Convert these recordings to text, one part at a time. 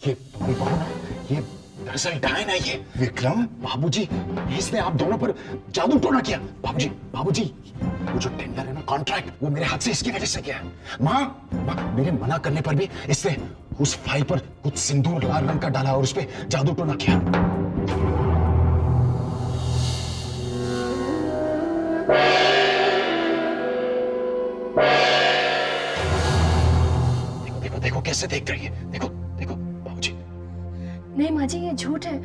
ये बहू ना, ये दरअसल डायन है ये। विक्रम, बाबूजी, इसने आप दोनों पर जादू टोना किया। बाबूजी, वो जो टेंडर है ना, कॉन्ट्रैक्ट, वो मेरे हाथ से इसकी वजह से किया है। माँ, मेरे मना करने पर भी इसने उस फाइल पर कुछ सिंदूर लाल रंग का डाला और उस पे जादू टोना किया। देखो देखो कैसे देख रही है, देखो देखो बाबूजी। नहीं माँ जी, ये झूठ है,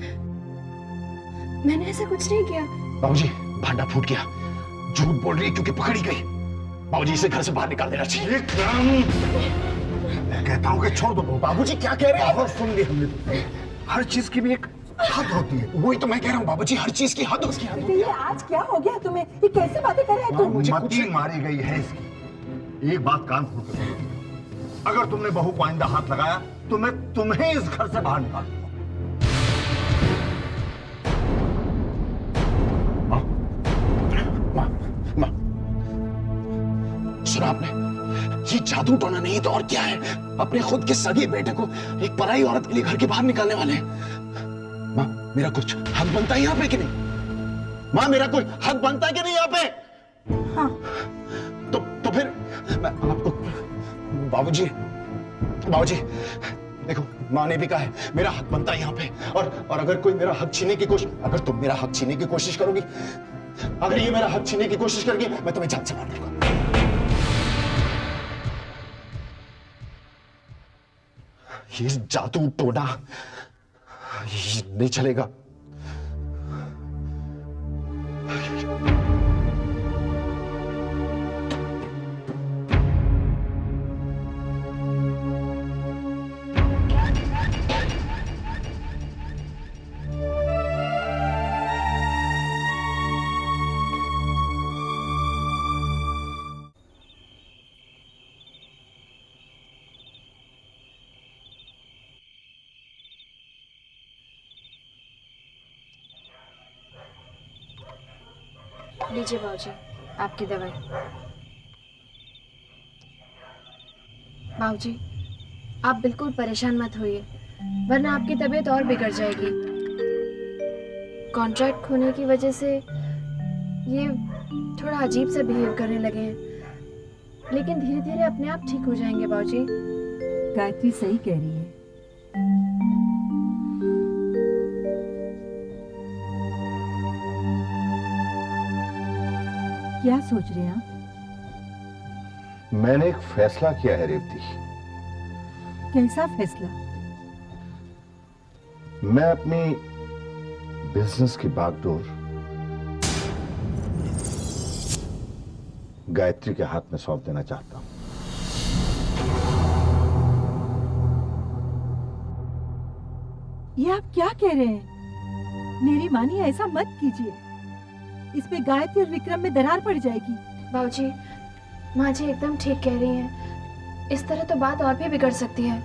मैंने ऐसा कुछ नहीं किया। बाबूजी, भांडा फूट गया, झूठ बोल रही है क्योंकि पकड़ी गई। बाबूजी, इसे घर से बाहर निकाल देना चाहिए। मैं कहता हूँ कि छोड़ दो। बाबूजी क्या कह रहे हैं? बहुत सुन ली हमने। हर चीज की भी एक हद होती है। वही तो मैं कह रहा हूँ बाबूजी, हर चीज की हद होती है। ये आज क्या हो गया तुम्हें? ये कैसे बातें कर रहे हैं तुम? मती मारी गई है इसकी। एक बात कान खोल कर सुनो। अगर तुमने बहू को आइंदा हाथ लगाया तो मैं तुम्हें इस घर से बाहर निकाल दूंगा। माँ, सुना आपने? ये जादू टोना नहीं तो और क्या है? अपने खुद के सगे बेटे को एक पराई औरत के लिए घर के बाहर निकालने वाले हैं। माँ, मेरा कुछ हक बनता है यहाँ पे कि नहीं? माँ, मेरा कोई हक बनता है कि नहीं यहाँ पे? हाँ। तो फिर मैं आपको, बाबूजी, देखो, माँ ने भी कहा है मेरा हक बनता है यहाँ पे। और अगर कोई मेरा हक छीनने की कोशिश, अगर तुम मेरा हक छीनने की कोशिश करोगी, अगर ये मेरा हक छीनने की कोशिश करेगी, मैं तुम्हें जान से मार दूंगा। ये जादू टोना ये नहीं चलेगा। लीजिए बाबूजी, आपकी दवाई। बाबूजी, आप बिल्कुल परेशान मत होइए, वरना आपकी तबीयत और बिगड़ जाएगी। कॉन्ट्रैक्ट खोने की वजह से ये थोड़ा अजीब से बिहेव करने लगे हैं, लेकिन धीरे धीरे अपने आप ठीक हो जाएंगे बाबूजी। गायत्री सही कह रही है। क्या सोच रहे हैं आप? मैंने एक फैसला किया है रेवती। कैसा फैसला? मैं अपनी बिजनेस की बागडोर गायत्री के हाथ में सौंप देना चाहता हूं। ये आप क्या कह रहे हैं? मेरी मानिए, ऐसा मत कीजिए। इसमें गायत्री और विक्रम में दरार पड़ जाएगी। बाबूजी, माँ जी एकदम ठीक कह रही हैं। इस तरह तो बात और भी बिगड़ सकती है।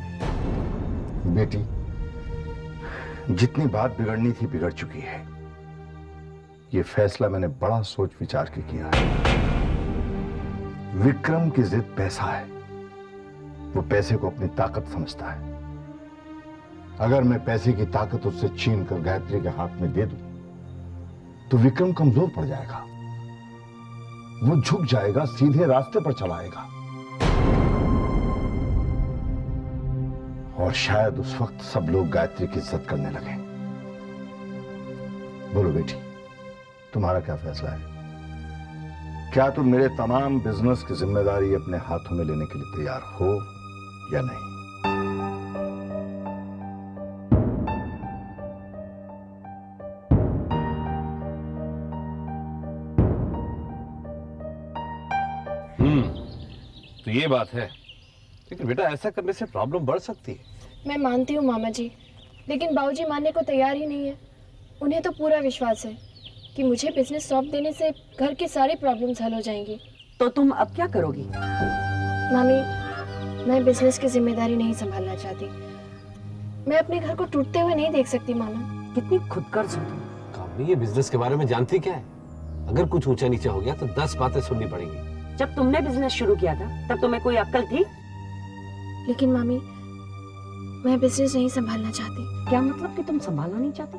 बेटी, जितनी बात बिगड़नी थी बिगड़ चुकी है। ये फैसला मैंने बड़ा सोच विचार के किया है। विक्रम की जिद पैसा है। वो पैसे को अपनी ताकत समझता है। अगर मैं पैसे की ताकत उससे छीन कर गायत्री के हाथ में दे दूं तो विक्रम कमजोर पड़ जाएगा। वो झुक जाएगा, सीधे रास्ते पर चला आएगा। और शायद उस वक्त सब लोग गायत्री की इज्जत करने लगे। बोलो बेटी, तुम्हारा क्या फैसला है? क्या तुम मेरे तमाम बिजनेस की जिम्मेदारी अपने हाथों में लेने के लिए तैयार हो या नहीं? तो ये बात है, लेकिन बेटा ऐसा करने से प्रॉब्लम बढ़ सकती है। मैं मानती हूँ मामा जी, लेकिन बाबूजी मानने को तैयार ही नहीं है। उन्हें तो पूरा विश्वास है कि मुझे बिजनेस सौंप देने से घर की सारी प्रॉब्लम्स हल हो जाएंगी। तो तुम अब क्या करोगी? मामी, मैं बिजनेस की जिम्मेदारी नहीं संभालना चाहती। मैं अपने घर को टूटते हुए नहीं देख सकती मामा। कितनी खुदगर्ज हो तुम। कामनी, ये बिजनेस के बारे में जानती क्या है? अगर कुछ ऊंचा नीचा हो गया तो 10 बातें सुननी पड़ेंगी। जब तुमने बिजनेस शुरू किया था तब तुम्हें कोई अक्ल थी? लेकिन मामी, मैं बिजनेस नहीं संभालना चाहती। क्या मतलब कि तुम संभालना नहीं चाहती?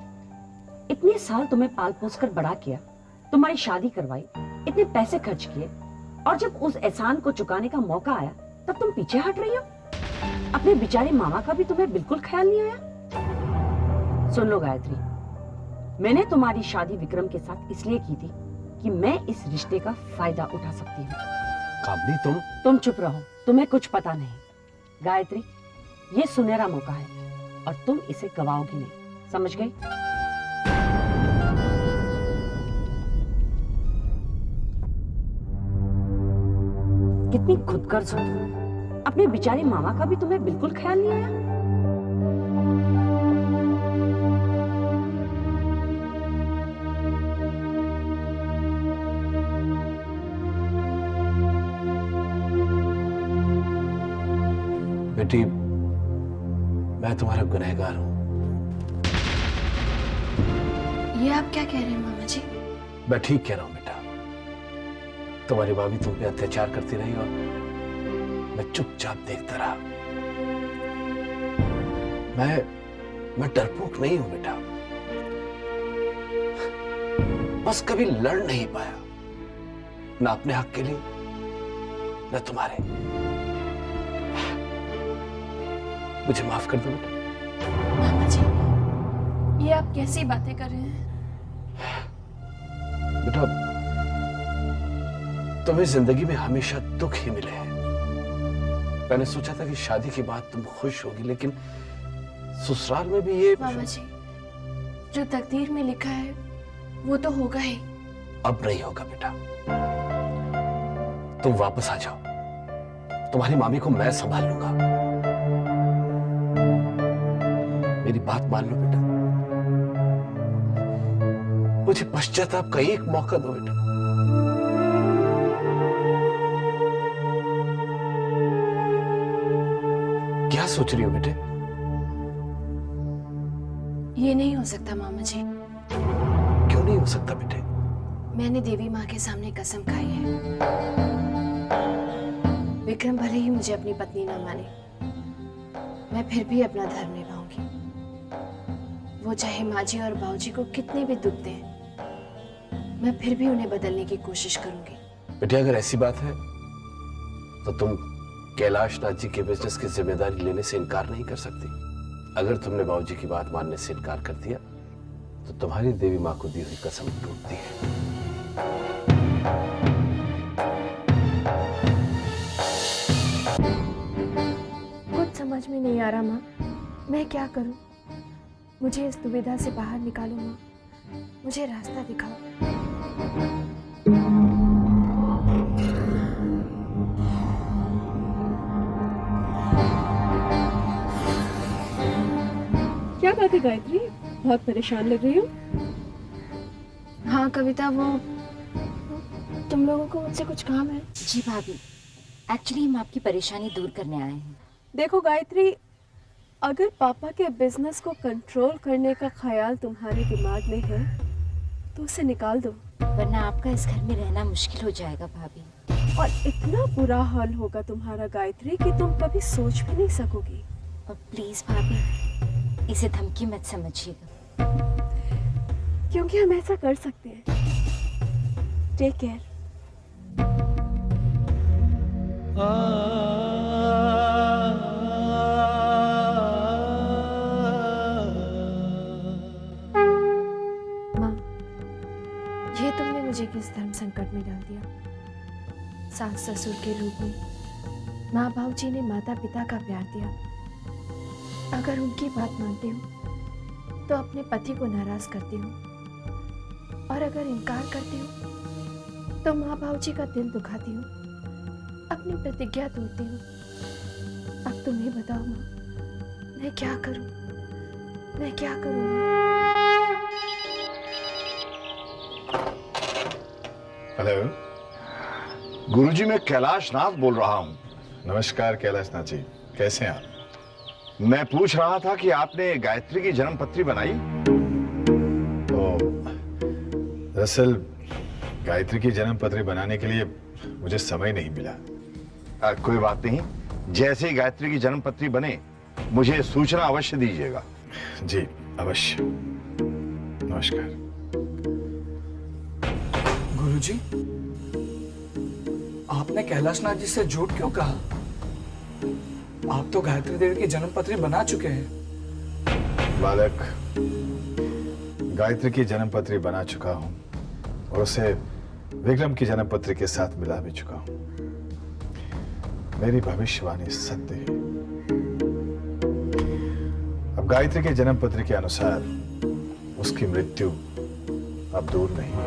इतने साल तुम्हें पाल पोस कर बड़ा किया, तुम्हारी शादी करवाई, इतने पैसे खर्च किए, और जब उस एहसान को चुकाने का मौका आया तब तुम पीछे हट रही हो। अपने बेचारे मामा का भी तुम्हें बिल्कुल ख्याल नहीं आया। सुन लो गायत्री, मैंने तुम्हारी शादी विक्रम के साथ इसलिए की थी कि मैं इस रिश्ते का फायदा उठा सकती हूँ। काबली तुम चुप रहो, तुम्हें कुछ पता नहीं। गायत्री, ये सुनहरा मौका है और तुम इसे गवाओगी नहीं, समझ गई? कितनी खुदगर्ज हो तुम। अपने बेचारे मामा का भी तुम्हें बिल्कुल ख्याल नहीं आया। बेटी, मैं तुम्हारा गुनहगार हूं। ये आप क्या कह रहे हैं मामा जी? मैं ठीक कह रहा हूं बेटा। तुम्हारी भाभी तुम पे अत्याचार करती रही और मैं चुपचाप देखता रहा। मैं डरपोक नहीं हूं बेटा, बस कभी लड़ नहीं पाया, ना अपने हक के लिए ना तुम्हारे। मुझे माफ कर दो बेटा। मामा जी, ये आप कैसी बातें कर रहे हैं? बेटा, तुम्हें जिंदगी में हमेशा दुख ही मिले हैं। मैंने सोचा था कि शादी के बाद तुम खुश होगी, लेकिन ससुराल में भी ये। मामा जी, जो तकदीर में लिखा है वो तो होगा ही। अब नहीं होगा बेटा, तुम वापस आ जाओ, तुम्हारी मामी को मैं संभाल लूंगा। मेरी बात मान लो बेटा, मुझे पश्चाताप का एक मौका दो बेटा। क्या सोच रही हो बेटे? ये नहीं हो सकता मामा जी। क्यों नहीं हो सकता बेटे? मैंने देवी माँ के सामने कसम खाई है, विक्रम भले ही मुझे अपनी पत्नी ना माने, मैं फिर भी अपना धर्म निभाऊंगी। वो चाहे माँ जी और बाबूजी को कितने भी दुख दें, मैं फिर भी उन्हें बदलने की कोशिश करूंगी। बेटे, अगर ऐसी बात है तो तुम कैलाश नाथ जी के बिजनेस की जिम्मेदारी लेने से इनकार नहीं कर सकती। अगर तुमने बाबूजी की बात मानने से इनकार कर दिया तो तुम्हारी देवी माँ को दी हुई कसम टूटती है। कुछ समझ में नहीं आ रहा माँ, मैं क्या करूं? मुझे इस दुविधा से बाहर निकालो माँ, मुझे रास्ता दिखाओ। क्या बात है गायत्री, बहुत परेशान लग रही हो? हाँ कविता, वो तुम लोगों को मुझसे कुछ काम है? जी भाभी, एक्चुअली हम आपकी परेशानी दूर करने आए हैं। देखो गायत्री, अगर पापा के बिजनेस को कंट्रोल करने का ख्याल तुम्हारे दिमाग में है तो उसे निकाल दो, वरना आपका इस घर में रहना मुश्किल हो जाएगा भाभी। और इतना बुरा हाल होगा तुम्हारा गायत्री कि तुम कभी सोच भी नहीं सकोगी। और प्लीज भाभी, इसे धमकी मत समझिएगा, क्योंकि हम ऐसा कर सकते हैं। Take care. माँ, ये तुमने मुझे किस धर्म संकट में डाल दिया? सास ससुर के रूप में माँ बाबूजी ने माता पिता का प्यार दिया। अगर उनकी बात मानती हूँ तो अपने पति को नाराज करती हूँ, और अगर इनकार करती हूँ तो माँ बाबूजी का दिल दुखाती हूँ, अपनी प्रतिज्ञा तोड़ती हूँ। अब तुम ही बताओ माँ, मैं क्या करूँ? मैं क्या करूँ माँ? हेलो गुरुजी, मैं कैलाश नाथ बोल रहा हूँ। नमस्कार कैलाश नाथ जी, कैसे हैं आप? मैं पूछ रहा था कि आपने गायत्री की जन्म पत्री बनाई? दरअसल गायत्री की जन्म पत्री बनाने के लिए मुझे समय नहीं मिला। कोई बात नहीं, जैसे ही गायत्री की जन्म पत्री बने मुझे सूचना अवश्य दीजिएगा। जी अवश्य। नमस्कार। गुरुजी, आपने कैलाश नाथ जी से झूठ क्यों कहा? आप तो गायत्री देवी की जन्म पत्री बना चुके हैं। बालक, गायत्री की जन्म पत्री बना चुका हूं और उसे विक्रम की जन्म पत्री के साथ मिला भी चुका हूं। मेरी भविष्यवाणी सत्य है। अब गायत्री के जन्म पत्र के अनुसार उसकी मृत्यु अब दूर नहीं है।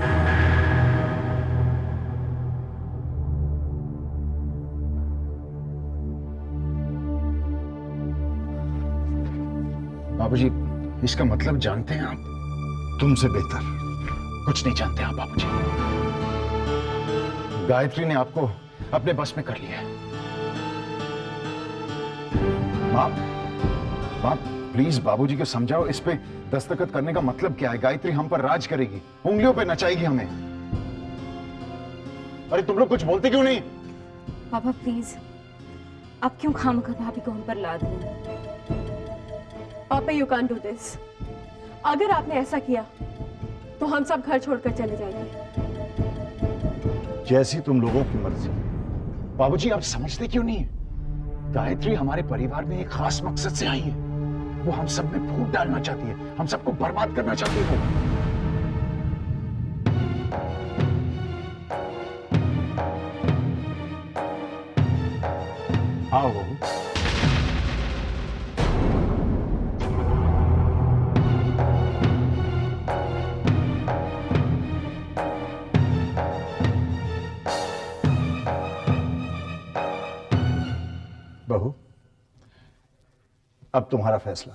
बाबूजी, इसका मतलब जानते हैं आप? तुमसे बेहतर। कुछ नहीं जानते आप बाबूजी। गायत्री ने आपको अपने बस में कर लिया है। मां, प्लीज बाबूजी को समझाओ, इस पे दस्तखत करने का मतलब क्या है? गायत्री हम पर राज करेगी, उंगलियों पे नचाएगी हमें। अरे तुम लोग कुछ बोलते क्यों नहीं? पापा प्लीज, आप क्यों खामखा भाभी को हम पर लाद रहे हैं? पापा यू कांट डू दिस। अगर आपने ऐसा किया तो हम सब घर छोड़कर चले जाएंगे। जैसी तुम लोगों की मर्जी। बाबूजी आप समझते क्यों नहीं? गायत्री हमारे परिवार में एक खास मकसद से आई है। वो हम सब में फूट डालना चाहती है, हम सबको बर्बाद करना चाहती है वो। आओ बहू। बहू, अब तुम्हारा फैसला।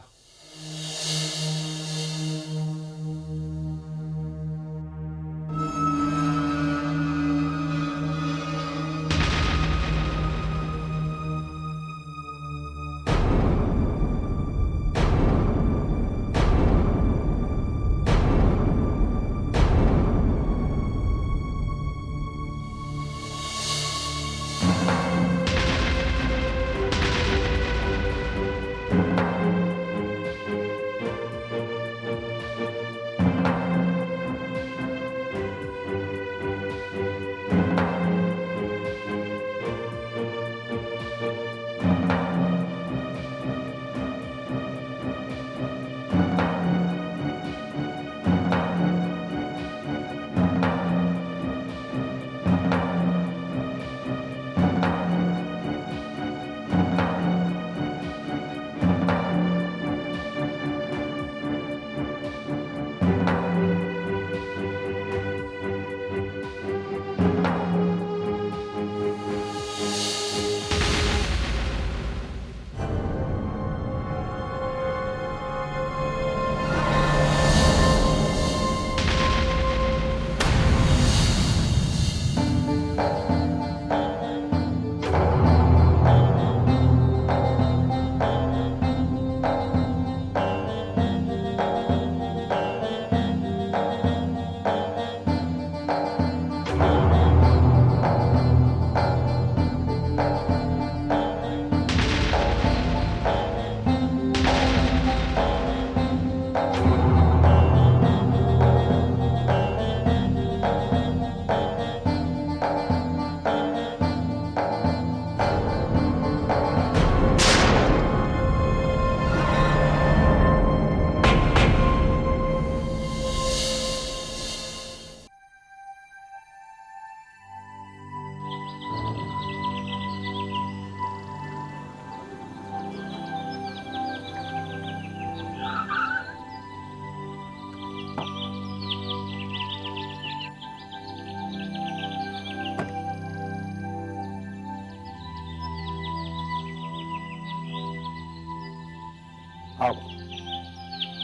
आओ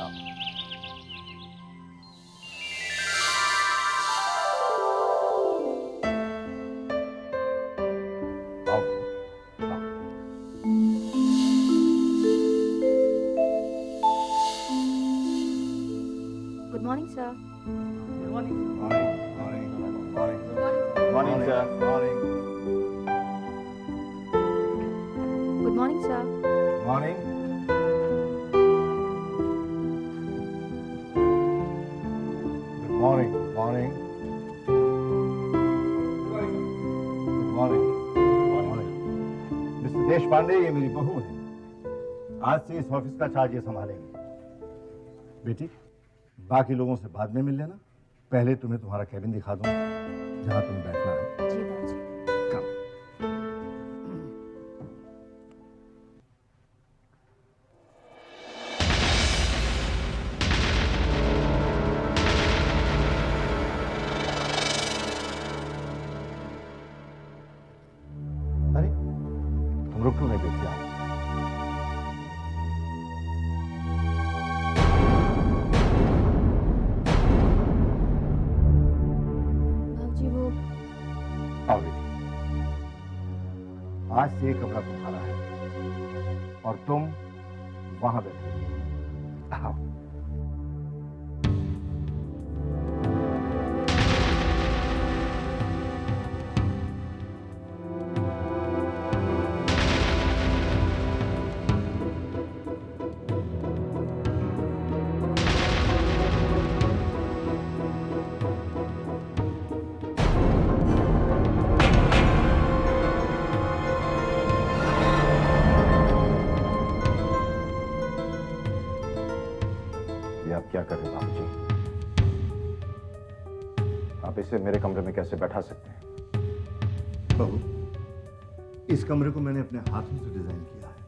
आओ। आओ आओ। Good morning sir. Morning morning morning morning sir. Morning good morning sir. Morning. Morning. Good morning. Mister देश पांडे, ये मेरी बहू है। आज से इस ऑफिस का चार्ज ये संभालेंगे। बेटी, बाकी लोगों से बाद में मिल लेना। पहले तुम्हें तुम्हारा कैबिन दिखा दूं, जहां तुम्हें बैठना है। जी बाबूजी। कम। अरे, तुम रुक क्यों नहीं बेटी? आप बाबूजी वो आओ बेटी। आज से ये कमरा तुम्हारा है और तुम वहां बैठो। आओ। ये आप क्या कर रहे हैं बाबूजी? आप इसे मेरे कमरे में कैसे बैठा सकते हैं? बहू, इस कमरे को मैंने अपने हाथों से डिजाइन किया है,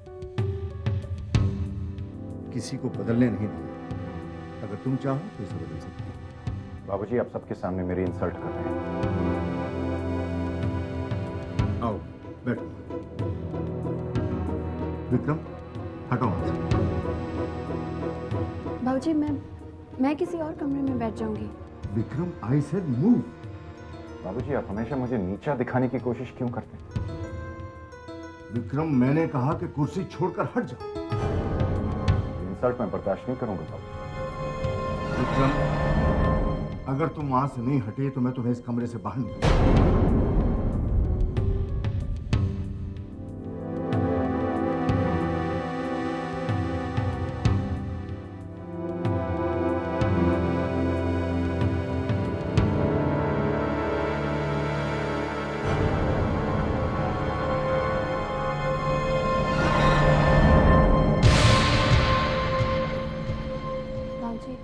किसी को बदलने नहीं दिया। अगर तुम चाहो तो इसे बदल सकते हो। बाबूजी, आप सबके सामने मेरी इंसल्ट कर रहे हैं। आओ बैठो। विक्रम, हटाओ वहां से। बाबूजी मैं किसी और कमरे में बैठ जाऊंगी। Vikram, I said move. बाबूजी, आप हमेशा मुझे नीचा दिखाने की कोशिश क्यों करते हैं? विक्रम, मैंने कहा कि कुर्सी छोड़कर हट जाओ। इंसल्ट मैं बर्दाश्त नहीं करूंगा बाबू। विक्रम, अगर तुम वहां से नहीं हटे तो मैं तुम्हें इस कमरे से बाहर निकालूंगा। बाबूजी,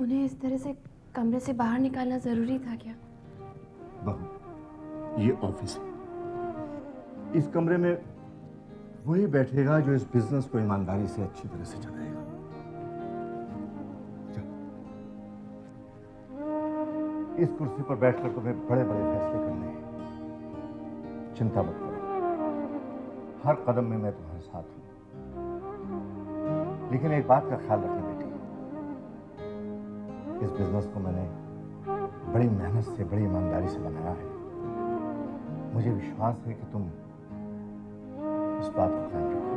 उन्हें इस तरह से कमरे से बाहर निकालना जरूरी था क्या? बहू, ये ऑफिस है। इस कमरे में वही बैठेगा जो इस बिजनेस को ईमानदारी से अच्छी तरह से चलाएगा। चलो। इस कुर्सी पर बैठकर तुम्हें बड़े बड़े फैसले करने हैं। चिंता मत करो, हर कदम में मैं तुम्हारे साथ हूं। लेकिन एक बात का ख्याल रखना बेटी, इस बिजनेस को मैंने बड़ी मेहनत से, बड़ी ईमानदारी से बनाया है। मुझे विश्वास है कि तुम इस बात को ख्याल रखोगे।